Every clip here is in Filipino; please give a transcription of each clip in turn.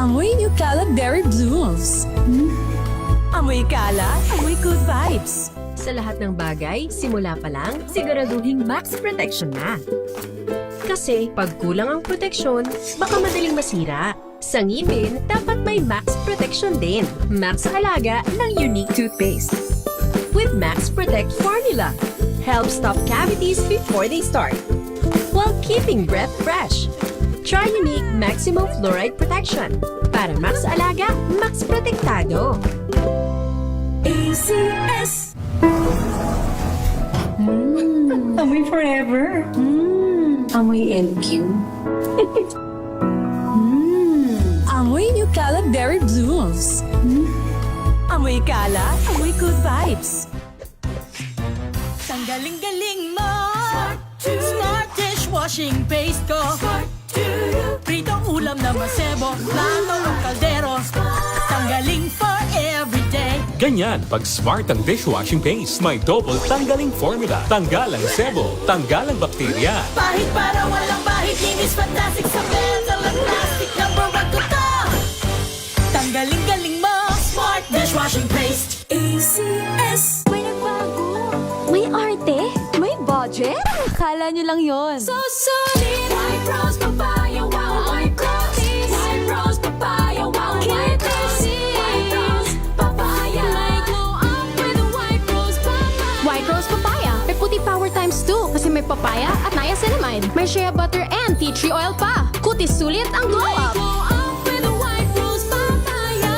Amoy Nucala Berry Blooms. Amoy Kala, amoy good vibes. Sa lahat ng bagay, simula pa lang, siguraduhing max protection na. Kasi pag kulang ang proteksyon, baka madaling masira. Sa ngipin, dapat may max protection din. Max sa halaga ng unique toothpaste. With Max Protect Formula, help stop cavities before they start, while keeping breath fresh. Try unique maximum fluoride protection. Para max alaga, max protektado. ACS. Amoy forever. Amoy LQ. Amoy Nucala Berry Blooms. Amoy Kala, amoy good vibes. Ang galing-galing mo Smart dishwashing paste ko Pritong ulam na masebo Plato o kaldero Tanggaling for everyday Ganyan pag smart ang dishwashing paste. May double tanggaling formula. Tanggal ang sebo, tanggal ang bakterya. Pahit para walang bahid Linis fantastic sa metal at plastic Number one ko to Tanggaling-galing mo Smart dishwashing paste ACS. May nagbago. May arte. May budget. Akala nyo lang yon. So solid White rose papaya Wow, white rose White rose papaya Wow, white rose White rose papaya May glow up with a white rose papaya. White rose papaya. May puti power times 2 kasi may papaya at niacinamide. May shea butter and tea tree oil pa. Kutis sulit ang glow up. Glow up with a white rose papaya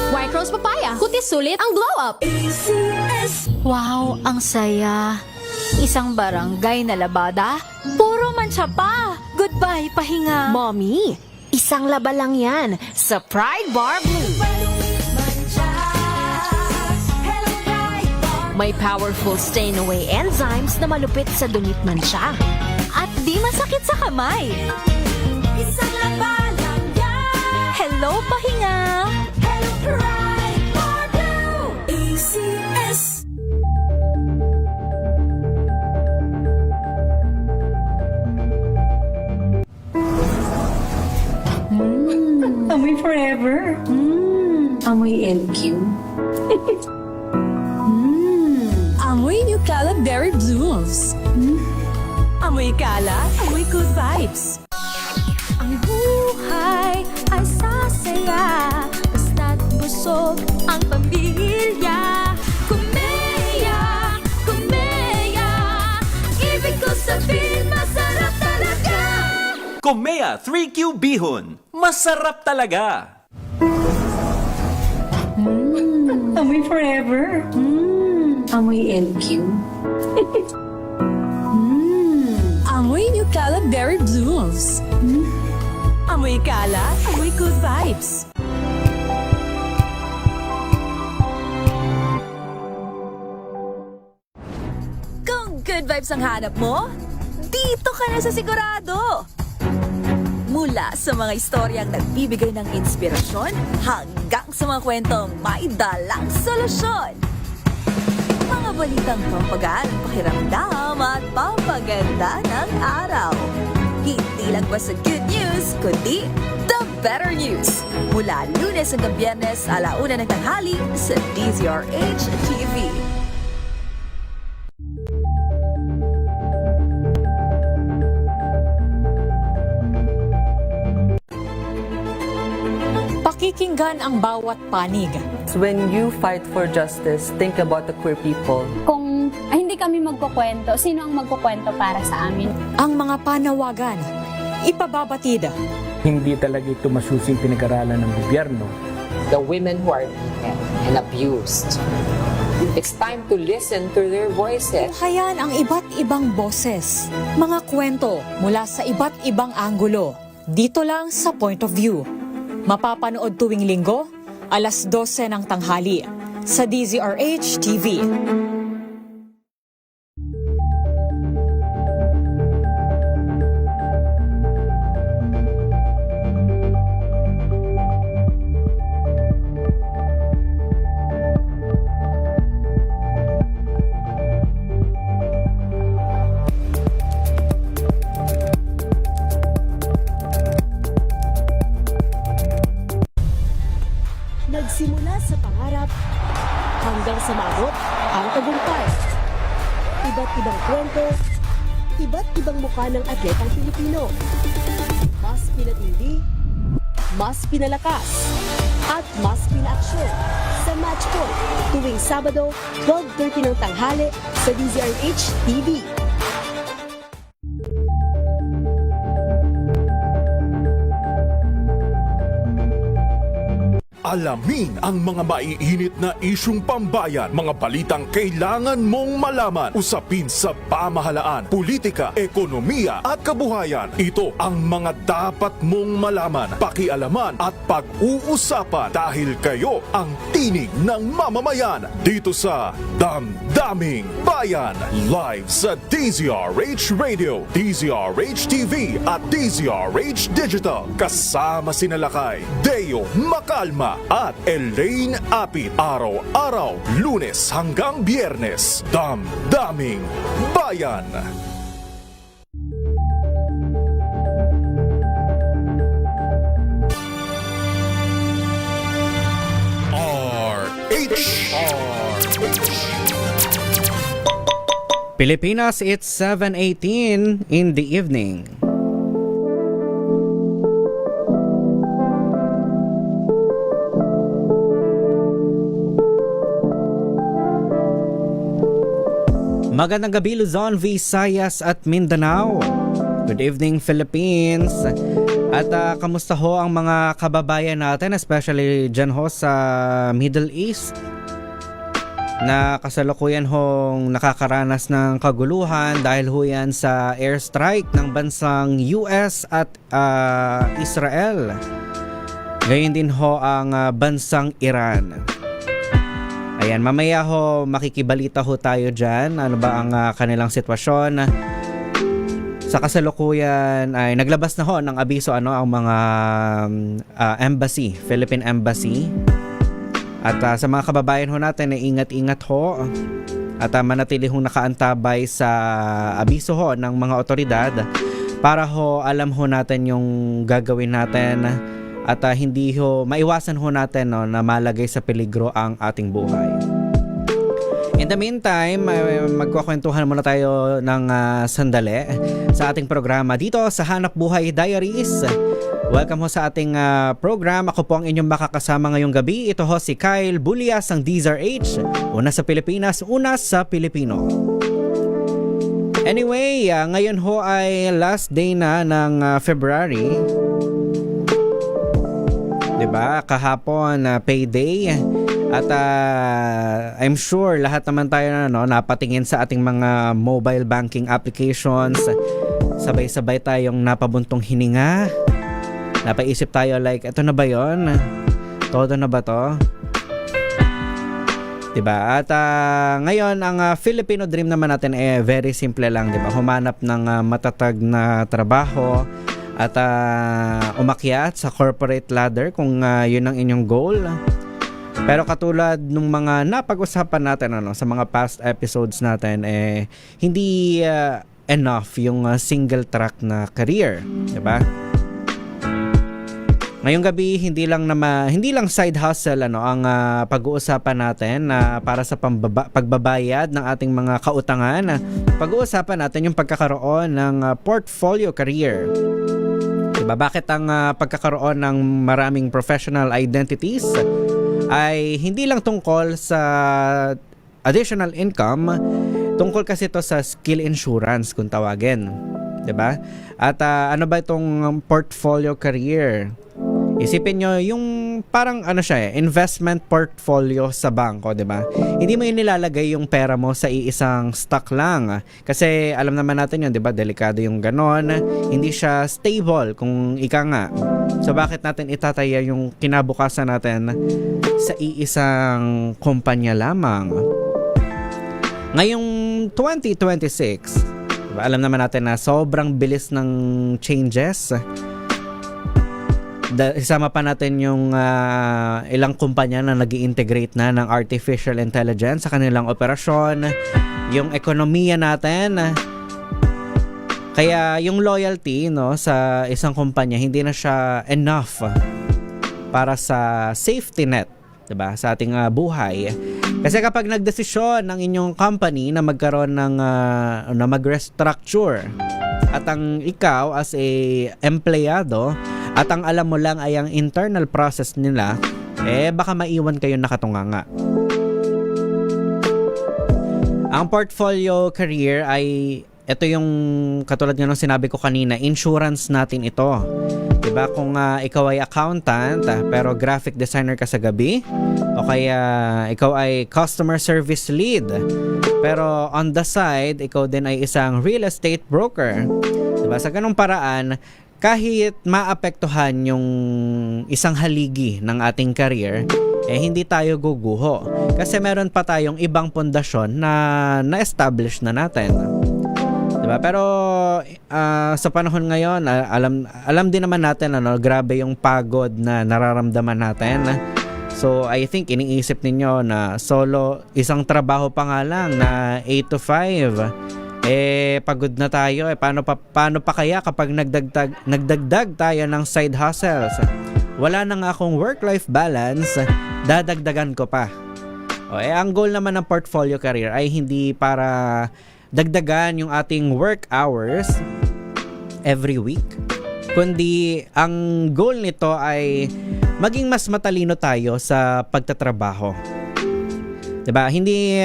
White rose papaya. Kutis sulit ang glow up. ACS. Wow, ang saya. Isang barangay na labada, puro mancha pa. Goodbye, pahinga. Mommy, isang laba lang yan sa Pride Bar Blue. May powerful stain-away enzymes na malupit sa dunit mansya. At di masakit sa kamay. Isang laba lang yan Hello, pahinga. Hello Pride Bar Blue ACS. Amoy forever. Amoy LQ. Amoy Nucala Berry Blooms. Amoy Kala, amoy good vibes. Ang buhay ay sasaya basta't busog ang pamilya. Kumeya, kumeya, ibig ko sabihin masarap talaga. Komea 3Q Bihon. Masarap talaga! Amoy forever. Amoy LQ. Amoy Nucala Berry Blooms. Amoy Kala, amoy good vibes. Kung good vibes ang hanap mo, dito ka na sa sigurado! Mula sa mga istoryang nagbibigay ng inspirasyon hanggang sa mga kwentong may dalang solusyon. Mga balitang pampagaan, pakiramdam at pampaganda ng araw. Hindi lang ba sa good news, kundi the better news. Mula Lunes hanggang Biyernes, 1:00 ng tanghali sa DZRH TV. Pakikinggan ang bawat panig. When you fight for justice, think about the queer people. Kung hindi kami magkukwento, sino ang magkukwento para sa amin? Ang mga panawagan, ipababatid. Hindi talaga ito masusing pinag-aralan ng gobyerno. The women who are beaten and abused. It's time to listen to their voices. Hayan ang iba't ibang boses. Mga kwento mula sa iba't ibang anggulo. Dito lang sa Point of View. Mapapanood tuwing linggo, 12:00 ng tanghali sa DZRH TV. Nagsimula sa pangarap hanggang sa maabot ang tagumpay. Iba't ibang kwento, iba't ibang mukha ng atletang Pilipino. Mas pinatindi, mas pinalakas, at mas pinaaksyon sa Match Point tuwing Sabado, 12:30 ng tanghali sa DZRH TV. Alamin ang mga maiinit na isyung pambayan, mga balitang kailangan mong malaman, usapin sa pamahalaan, politika, ekonomiya at kabuhayan. Ito ang mga dapat mong malaman, pakialaman at pag-uusapan dahil kayo ang tinig ng mamamayan dito sa Damdaming Bayan. Live sa DZRH Radio, DZRH TV at DZRH Digital. Kasama sinalakay Deo Macalma at Elaine Apit. Araw-araw, Lunes hanggang Biyernes. Damdaming Bayan. Pilipinas, it's 7:18 in the evening. Magandang gabi Luzon, Visayas at Mindanao. Good evening Philippines. At kamusta ho ang mga kababayan natin, especially dyan ho sa Middle East, na kasalukuyan hong nakakaranas ng kaguluhan dahil ho yan sa airstrike ng bansang US at Israel. Gayon din ho ang bansang Iran. Ayan, mamaya ho makikibalita ho tayo dyan. Ano ba ang kanilang sitwasyon? Sa kasalukuyan ay naglabas na ho ng abiso ang mga embassy, Philippine Embassy. At sa mga kababayan ho natin ay ingat-ingat ho at manatili hong nakaantabay sa abiso ho ng mga otoridad para ho alam ho natin yung gagawin natin at hindi ho maiwasan ho natin na malagay sa peligro ang ating buhay. In the meantime, magkukwentuhan muna tayo ng sandali sa ating programa dito sa Hanap Buhay Diaries. Welcome ho sa ating program. Ako po ang inyong makakasama ngayong gabi. Ito ho si Kyle Bulias ng DZRH. Una sa Pilipinas, una sa Pilipino. Anyway, ngayon ho ay last day na ng February. Diba? Kahapon payday. At I'm sure lahat naman tayo napatingin sa ating mga mobile banking applications. Sabay-sabay tayong napabuntong hininga. Napaisip tayo like, eto na ba yon? Todo na ba to? Diba? At ngayon, ang Filipino dream naman natin very simple lang. Diba? Humanap ng matatag na trabaho at umakyat sa corporate ladder kung yun ang inyong goal. Pero katulad nung mga napag-usapan natin sa mga past episodes natin, hindi enough yung single track na career. Diba? Ngayong gabi hindi lang side hustle ang pag-uusapan natin para sa pagbabayad ng ating mga kautangan. Pag-uusapan natin yung pagkakaroon ng portfolio career. Diba? Bakit ang pagkakaroon ng maraming professional identities ay hindi lang tungkol sa additional income, tungkol kasi ito sa skill insurance kung tawagin. Diba? At ano ba itong portfolio career? Isipin nyo yung parang investment portfolio sa bangko, di ba? Hindi mo inilalagay yung pera mo sa iisang stock lang. Kasi alam naman natin yun, di ba? Delikado yung ganon. Hindi siya stable kung ika nga. So bakit natin itataya yung kinabukasan natin sa iisang kumpanya lamang? Ngayong 2026, diba? Alam naman natin na sobrang bilis ng changes. Isama pa natin yung ilang kumpanya na nag-i-integrate na ng artificial intelligence sa kanilang operasyon, yung ekonomiya natin. Kaya yung loyalty sa isang kumpanya hindi na siya enough para sa safety net 'Diba? Sa ating buhay. Kasi kapag nagdesisyon ng inyong company na magkaroon ng na mag-restructure at ang ikaw as a empleyado at ang alam mo lang ay ang internal process nila, baka maiwan kayo nakatunganga. Ang portfolio career ay ito yung katulad nga ng sinabi ko kanina, insurance natin ito. Diba? Kung ikaw ay accountant pero graphic designer ka sa gabi, o kaya ikaw ay customer service lead pero on the side ikaw din ay isang real estate broker. Diba? Sa ganung paraan, kahit maapektuhan yung isang haligi ng ating career, hindi tayo guguho. Kasi meron pa tayong ibang pundasyon na na-establish na natin. Diba? Pero sa panahon ngayon, alam din naman natin, grabe yung pagod na nararamdaman natin. So, I think iniisip ninyo na solo, isang trabaho pa nga lang na 8 to 5. Pagod na tayo. Paano pa kaya kapag nagdagdag tayo ng side hustles? Wala na nga akong work-life balance, dadagdagan ko pa. Ang goal naman ng portfolio career ay hindi para dagdagan yung ating work hours every week, kundi ang goal nito ay maging mas matalino tayo sa pagtatrabaho. Diba?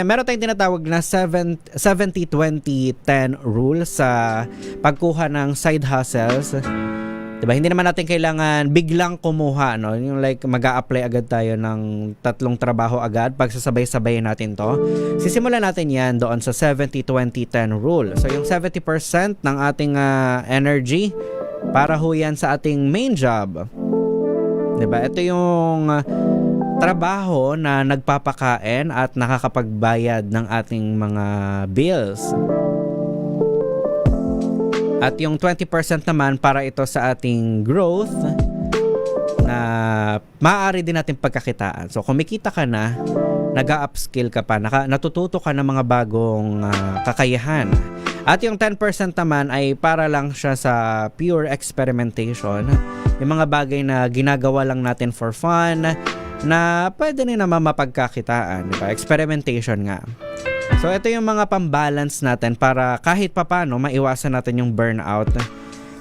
Meron tayong tinatawag na 70-20-10 rule sa pagkuha ng side hustles. Diba? Hindi naman natin kailangan biglang kumuha, no? Yung like mag-a-apply agad tayo ng 3 trabaho agad, pagsasabay-sabayin natin to. Sisimulan natin yan doon sa 70-20-10 rule. So yung 70% ng ating energy para ho yan sa ating main job. Diba? Ito yung trabaho na nagpapakain at nakakapagbayad ng ating mga bills. At yung 20% naman para ito sa ating growth na maaari din natin pagkakitaan. So kumikita ka na, nag-upskill ka pa, natututo ka ng mga bagong kakayahan. At yung 10% naman ay para lang siya sa pure experimentation. Yung mga bagay na ginagawa lang natin for fun, na pwede rin naman mapagkakitaan, diba? Experimentation nga. So ito yung mga pambalance natin para kahit papano maiwasan natin yung burnout.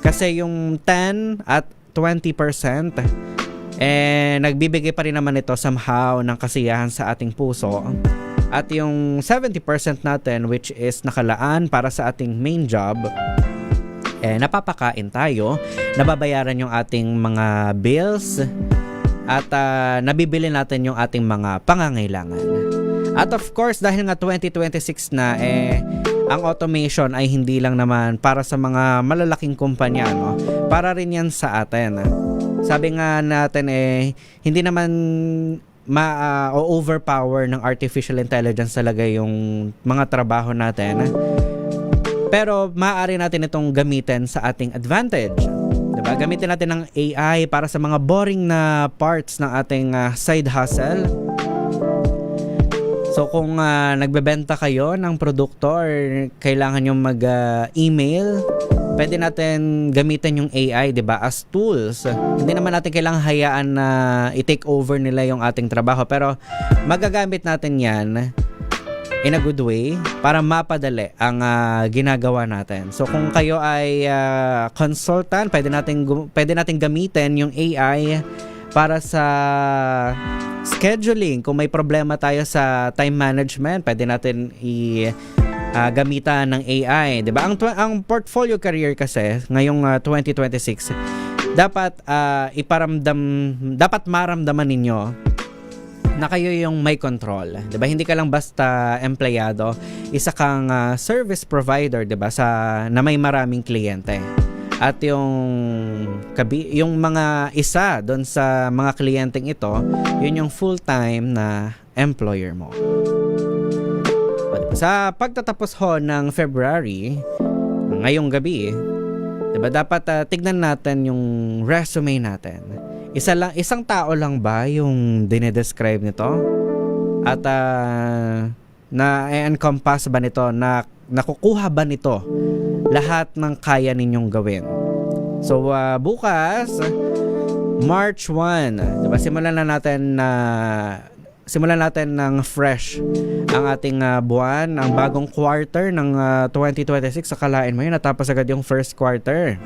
Kasi yung 10 at 20% nagbibigay pa rin naman ito somehow ng kasiyahan sa ating puso. At yung 70% natin, which is nakalaan para sa ating main job, napapakain tayo, nababayaran yung ating mga bills, at nabibili natin yung ating mga pangangailangan. At of course, dahil nga 2026 na, ang automation ay hindi lang naman para sa mga malalaking kumpanya, no? Para rin yan sa atin. Sabi nga natin, hindi naman ma-overpower ng artificial intelligence talaga yung mga trabaho natin. Pero maaari natin itong gamitin sa ating advantage. Diba? Gamitin natin ng AI para sa mga boring na parts ng ating side hustle. So kung nagbebenta kayo ng produkto or kailangan nyo mag-email, pwede natin gamitin yung AI, diba, as tools. Hindi naman natin kailangan hayaan na i-take over nila yung ating trabaho, pero magagamit natin yan in a good way para mapadali ang ginagawa natin. So kung kayo ay consultant, pwede natin gamitin yung AI para sa scheduling. Kung may problema tayo sa time management, pwede natin gamitan ng AI, 'di ba? Ang portfolio career kasi ngayong 2026 dapat dapat maramdaman ninyo na kayo yung may control, 'di ba? Hindi ka lang basta empleyado, isa kang service provider, 'di ba? Na may maraming kliyente. At yung mga isa doon sa mga kliyenteng ito, yun yung full-time na employer mo. Sa pagtatapos ho ng February, ngayong gabi, diba, dapat tignan natin yung resume natin. Isang tao lang ba yung dinedescribe nito? At na-encompass ba nito, nakukuha ba nito lahat ng kaya ninyong gawin? So bukas, March 1, diba? Simulan natin ng fresh ang ating buwan, ang bagong quarter ng 2026. Akalain mo yun, natapos agad yung first quarter.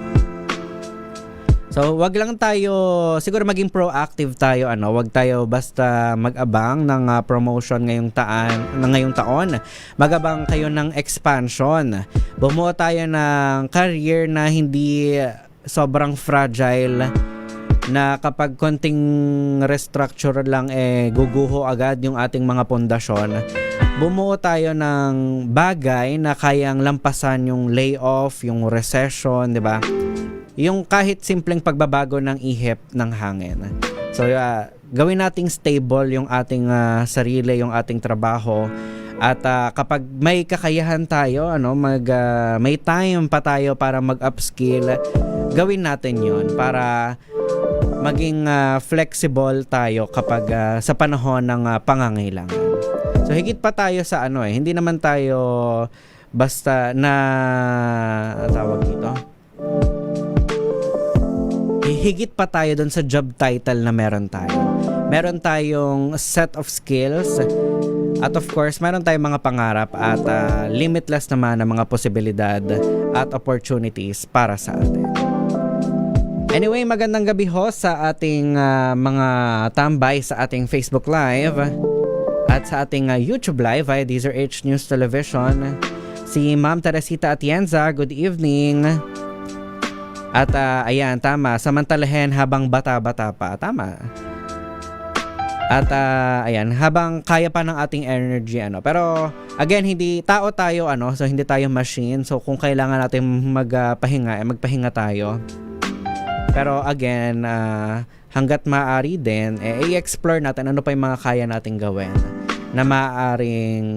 So, wag lang tayo, siguro maging proactive tayo, wag tayo basta mag-abang ng promotion ngayong taon. Mag-abang kayo ng expansion. Bumuo tayo ng career na hindi sobrang fragile, na kapag konting restructure lang guguho agad yung ating mga pundasyon. Bumuo tayo ng bagay na kayang lampasan yung layoff, yung recession, di ba? Yung kahit simpleng pagbabago ng ihip ng hangin. So, gawin nating stable yung ating sarili, yung ating trabaho. At kapag may kakayahan tayo, may time pa tayo para mag-upskill, gawin natin yon para maging flexible tayo kapag sa panahon ng pangangailangan. So, higit pa tayo sa hindi naman tayo basta na tawag dito. Higit pa tayo doon sa job title na meron tayo. Meron tayong set of skills at of course, meron tayong mga pangarap at limitless naman ang mga posibilidad at opportunities para sa atin. Anyway, magandang gabi ho sa ating mga tambay sa ating Facebook Live at sa ating YouTube Live via Deezer H News Television. Si Ma'am Teresita Atienza, good evening. At ayan, tama, samantalahin habang bata-bata pa. Tama. At ayan, habang kaya pa ng ating energy, Pero again, hindi tao tayo, so hindi tayo machine. So kung kailangan natin magpahinga, magpahinga tayo. Pero again, hanggat maaari din, i-explore natin ano pa yung mga kaya nating gawin na maaaring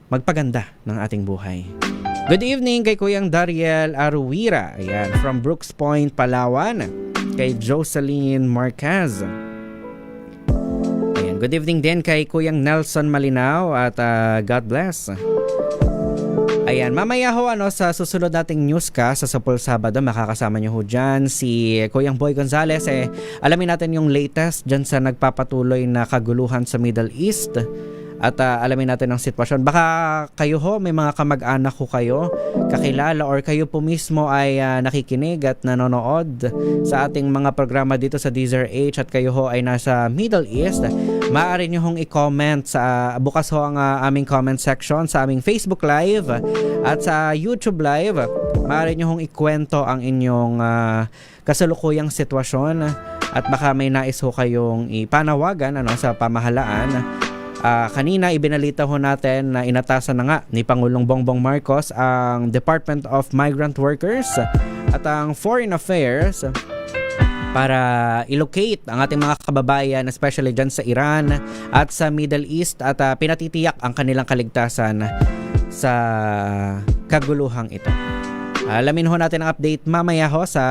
magpaganda ng ating buhay. Good evening kay Kuyang Dariel Aruwira. Ayan, from Brooks Point, Palawan. Kay Jocelyn Marquez. Ayan, good evening din kay Kuyang Nelson Malinaw at God bless. Ayan, mamaya ho sa susunod nating newscast sa Sapul Sabado, makakasama nyo ho dyan si Kuyang Boy Gonzales. Alamin natin yung latest dyan sa nagpapatuloy na kaguluhan sa Middle East. At alamin natin ang sitwasyon. Baka kayo ho, may mga kamag-anak ho kayo, kakilala, or kayo po mismo ay nakikinig at nanonood sa ating mga programa dito sa Deezer H at kayo ho ay nasa Middle East. Maaari nyo hong i-comment bukas ho ang aming comment section sa aming Facebook Live at sa YouTube Live. Maaari nyo hong ikwento ang inyong kasalukuyang sitwasyon at baka may nais ho kayong ipanawagan sa pamahalaan. Kanina ibinalita ho natin na inatasan na nga ni Pangulong Bongbong Marcos ang Department of Migrant Workers at ang Foreign Affairs para i-locate ang ating mga kababayan, especially dyan sa Iran at sa Middle East, at pinatitiyak ang kanilang kaligtasan sa kaguluhang ito. Alamin ho natin ang update mamaya ho sa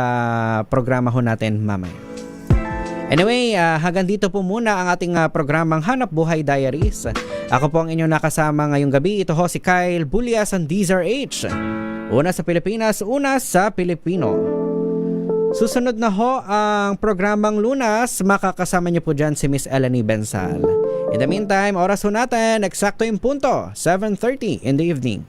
programa ho natin mamaya. Anyway, hanggang dito po muna ang ating programang Hanap Buhay Diaries. Ako po ang inyong nakasama ngayong gabi. Ito ho si Kyle Bulias ng Deezer H. Una sa Pilipinas, una sa Pilipino. Susunod na ho ang programang Lunas. Makakasama niyo po dyan si Miss Eleni Bensal. In the meantime, oras ho natin, eksakto yung punto, 7:30 in the evening.